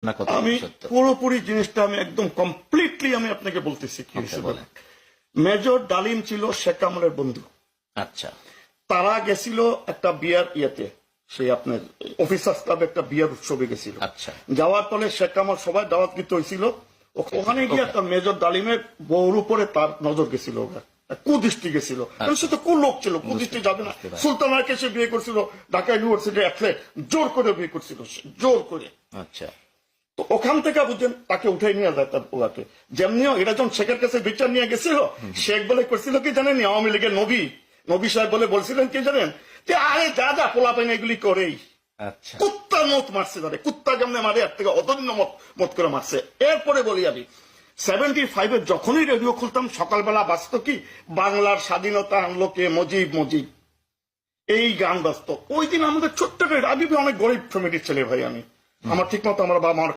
না কত আমি সত্য? পুরোপুরি জিনিসটা আমি একদম কমপ্লিটলি আমি আপনাকে বলতেছি কি হয়েছে বলেন। মেজর ডালিম ছিল শেখ কামালের বন্ধু। আচ্ছা তারা গেছিল একটা বিয়ার ইয়েতে, সেই আপনার অফিসার্স ক্লাবে একটা বিয়ার উৎসবে গেছিল। আচ্ছা যাওয়ার পরে শেখ কামাল সবাই দাওয়াত দিতে হয়েছিল, ওখানে গিয়ে একটা মেজর ডালিমের বউর উপরে তার নজর গেছিল, কুদৃষ্টি গেছিল। সে তো লোক ছিল, কুদৃষ্টি যাবে না। সুলতানাকে সে বিয়ে করছিল, ঢাকা ইউনিভার্সিটি অ্যাথলেট, জোর করে বিয়ে করছিল, জোর করে। আচ্ছা তো ওখান থেকে বুঝছেন তাকে উঠে নিয়ে যায় তার পোলাকে। যেমনিও এটা যখন শেখের কাছে বিচার নিয়ে গেছিল, শেখ বলে করছিল কি জানেন, আওয়ামী লীগের নবী সাহেব বলে বলছিলেন কি জানেন, যে আরে যা পোলা পাইন এগুলি করেই। আচ্ছা কুত্তার মত মারছে তাদের, কুত্তা যেমন মারে এর থেকে অদন্য মত করে মারছে। এরপরে বলি আমি 75-এ যখনই রেডিও খুলতাম সকালবেলা বাঁচত কি, বাংলার স্বাধীনতা আনলো কে, মুজিব, এই গান বাজত। ওই দিন আমাদের ছোট্ট রাবিবি অনেক গরিব ফ্যামিলির ছেলে ভাই, আমি আমার ঠিক মতো আমার বাবা